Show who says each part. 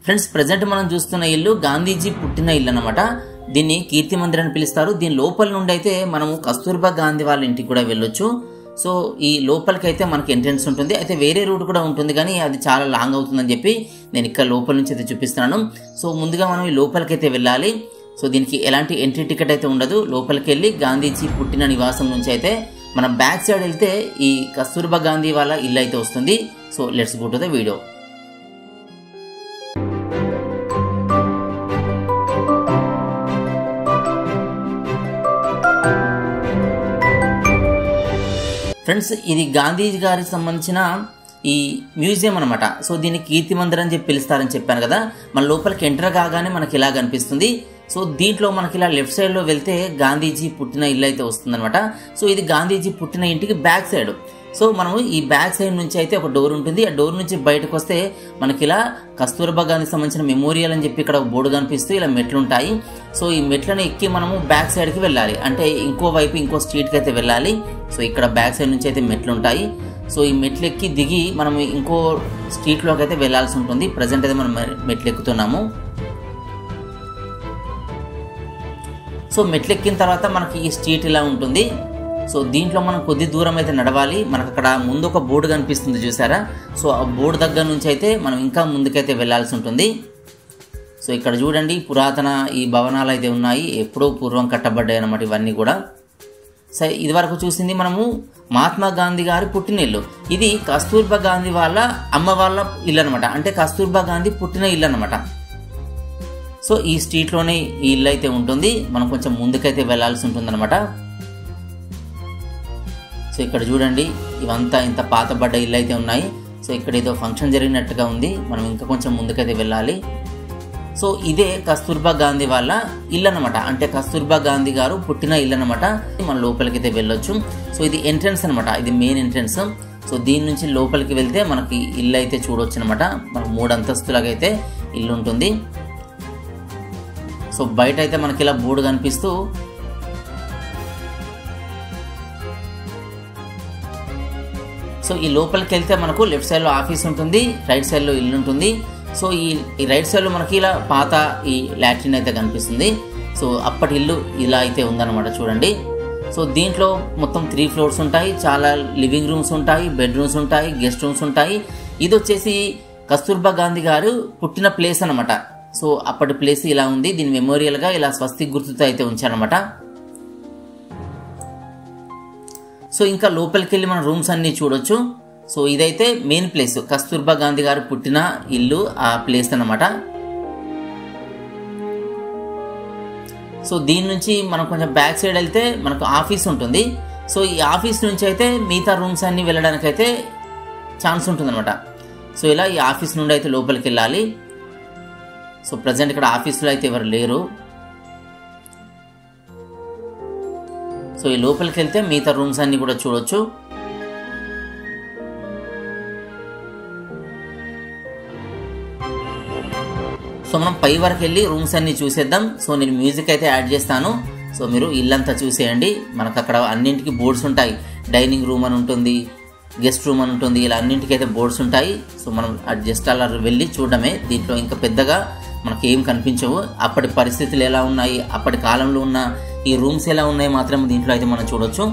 Speaker 1: Friends present మనం చూస్తున్న ఇల్లు గాంధీజీ పుట్టిన ఇల్లు అన్నమాట. దీన్ని కీర్తి మందిర్ అని పిలుస్తారు. దీని లోపల నుండి అయితే మనము కస్తూర్బా గాంధీ వాళ్ళ ఇంటికి కూడా వెళ్ళొచ్చు. సో ఈ లోపలికి అయితే మనకి ఎంట్రన్స్ ఉంటుంది. అయితే వేరే రూట్ కూడా ఉంటుంది కానీ అది చాలా లాంగ్ అవుతుందని చెప్పి నేను ఇక్కడ లోపల నుంచి అయితే చూపిస్తున్నాను. సో ముందుగా మనం ఈ లోపలికి అయితే వెళ్ళాలి. సో దీనికి ఎలాంటి ఎంట్రీ టికెట్ అయితే ఉండదు. లోపలికి వెళ్ళి గాంధీజీ పుట్టిన నివాసం నుంచి అయితే మనం బ్యాక్ సైడ్ వెళ్తే ఈ కస్తూర్బా గాంధీ వాళ్ళ ఇల్లు అయితే వస్తుంది. So let's go to the video. Friends ఇది గాంధీజీ గారికి సంబంధించిన ఈ మ్యూజియం అనమాట. సో దీన్ని కీర్తి మందిర్ అని చెప్పి పిలుస్తారని చెప్పాను కదా. మన లోపలికి ఎంటర్ కాగానే మనకి ఇలా కనిపిస్తుంది. సో దీంట్లో మనకి ఇలా లెఫ్ట్ సైడ్లో వెళ్తే గాంధీజీ పుట్టిన ఇల్లు అయితే వస్తుందన్నమాట. సో ఇది గాంధీజీ పుట్టిన ఇంటికి బ్యాక్ సైడ్. సో మనము ఈ బ్యాక్ సైడ్ నుంచి అయితే ఒక డోర్ ఉంటుంది. ఆ డోర్ నుంచి బయటకు వస్తే మనకి ఇలా కస్తూర్బా గాంధీకి సంబంధించిన మెమోరియల్ అని చెప్పి ఇక్కడ బోర్డు కనిపిస్తూ ఇలా మెట్లు ఉంటాయి. సో ఈ మెట్లను ఎక్కి మనము బ్యాక్ సైడ్కి వెళ్ళాలి, అంటే ఇంకో వైపు ఇంకో స్ట్రీట్కి అయితే వెళ్ళాలి. సో ఇక్కడ బ్యాక్ సైడ్ నుంచి అయితే మెట్లు ఉంటాయి. సో ఈ మెట్లు ఎక్కి దిగి మనం ఇంకో స్ట్రీట్లోకి అయితే వెళ్ళాల్సి ఉంటుంది. ప్రజెంట్ అయితే మనం మెట్లు ఎక్కుతున్నాము. సో మెట్లు ఎక్కిన తర్వాత మనకి ఈ స్ట్రీట్ ఇలా ఉంటుంది. సో దీంట్లో మనం కొద్ది దూరం అయితే నడవాలి. మనకు అక్కడ ముందు ఒక బోర్డు కనిపిస్తుంది చూసారా. సో ఆ బోర్డు దగ్గర నుంచి అయితే మనం ఇంకా ముందుకైతే వెళ్ళాల్సి ఉంటుంది. సో ఇక్కడ చూడండి పురాతన ఈ భవనాలు అయితే ఉన్నాయి. ఎప్పుడో పూర్వం కట్టబడ్డాయి అన్నమాట ఇవన్నీ కూడా. సో ఇది వరకు చూసింది మనము మహాత్మా గాంధీ గారి పుట్టిన ఇల్లు. ఇది కస్తూర్బా గాంధీ వాళ్ళ అమ్మ వాళ్ళ ఇల్లు అనమాట. అంటే కస్తూర్బా గాంధీ పుట్టిన ఇల్లు అనమాట. సో ఈ స్ట్రీట్లోనే ఈ ఇల్లు అయితే ఉంటుంది. మనం కొంచెం ముందుకైతే వెళ్ళాల్సి ఉంటుంది అనమాట. సో ఇక్కడ చూడండి ఇవంతా ఇంత పాతబడ్డ ఇల్లు అయితే ఉన్నాయి. సో ఇక్కడ ఏదో ఫంక్షన్ జరిగినట్టుగా ఉంది. మనం ఇంకా కొంచెం ముందుకైతే వెళ్ళాలి. సో ఇదే కస్తూర్బా గాంధీ వాళ్ళ ఇల్లు అనమాట. అంటే కస్తూర్బా గాంధీ గారు పుట్టిన ఇల్లు అనమాట. మన లోపలికి అయితే వెళ్ళొచ్చు. సో ఇది ఎంట్రన్స్ అనమాట. ఇది మెయిన్ ఎంట్రన్స్. సో దీని నుంచి లోపలికి వెళ్తే మనకి ఇల్లు అయితే చూడవచ్చు అనమాట. మనకు 3 అంతస్తులాగా అయితే ఇల్లు ఉంటుంది. సో బయట అయితే మనకి ఇలా బోర్డు కనిపిస్తూ సో ఈ లోపలికి వెళ్తే మనకు లెఫ్ట్ సైడ్లో ఆఫీస్ ఉంటుంది, రైట్ సైడ్లో ఇల్లు ఉంటుంది. సో ఈ రైట్ సైడ్లో మనకి ఇలా పాత ఈ లాట్రిన్ అయితే కనిపిస్తుంది. సో అప్పటి ఇల్లు ఇలా అయితే ఉందన్నమాట చూడండి. సో దీంట్లో మొత్తం 3 ఫ్లోర్స్ ఉంటాయి. చాలా లివింగ్ రూమ్స్ ఉంటాయి, బెడ్రూమ్స్ ఉంటాయి, గెస్ట్ రూమ్స్ ఉంటాయి. ఇది వచ్చేసి కస్తూర్బా గాంధీ గారు పుట్టిన ప్లేస్ అనమాట. సో అప్పటి ప్లేస్ ఇలా ఉంది. దీని మెమోరియల్గా ఇలా స్వస్తిక్ గుర్తుతో అయితే ఉంచారనమాట. సో ఇంకా లోపలికి వెళ్ళి మన రూమ్స్ అన్ని చూడొచ్చు. సో ఇదైతే మెయిన్ ప్లేస్, కస్తూర్బా గాంధీ గారు పుట్టిన ఇల్లు ఆ ప్లేస్ అన్నమాట. సో దీని నుంచి మనం కొంచెం బ్యాక్ సైడ్ వెళ్తే మనకు ఆఫీస్ ఉంటుంది. సో ఈ ఆఫీస్ నుంచి అయితే మిగతా రూమ్స్ అన్ని వెళ్ళడానికి అయితే ఛాన్స్ ఉంటుంది అనమాట. సో ఇలా ఈ ఆఫీస్ నుండి అయితే లోపలికి వెళ్ళాలి. సో ప్రజెంట్ ఇక్కడ ఆఫీస్లో అయితే ఎవరు లేరు. సో ఈ లోపలికి వెళ్తే మిగతా రూమ్స్ అన్ని కూడా చూడొచ్చు. సో మనం పై వరకు వెళ్ళి రూమ్స్ అన్ని చూసేద్దాం. సో నేను మ్యూజిక్ అయితే యాడ్ చేస్తాను. సో మీరు ఇల్లంతా చూసేయండి. మనకు అక్కడ అన్నింటికి బోర్డ్స్ ఉంటాయి. డైనింగ్ రూమ్ అని ఉంటుంది, గెస్ట్ రూమ్ అని ఉంటుంది. ఇలా అన్నింటికి అయితే బోర్డ్స్ ఉంటాయి. సో మనం జస్ట్ అలా వెళ్ళి చూడడమే. దీంట్లో ఇంకా పెద్దగా మనకి ఏం కనిపించవు. అప్పటి పరిస్థితులు ఎలా ఉన్నాయి, అప్పటి కాలంలో ఉన్న ఈ రూమ్స్ ఎలా ఉన్నాయి మాత్రం దీంట్లో అయితే మనం చూడొచ్చు.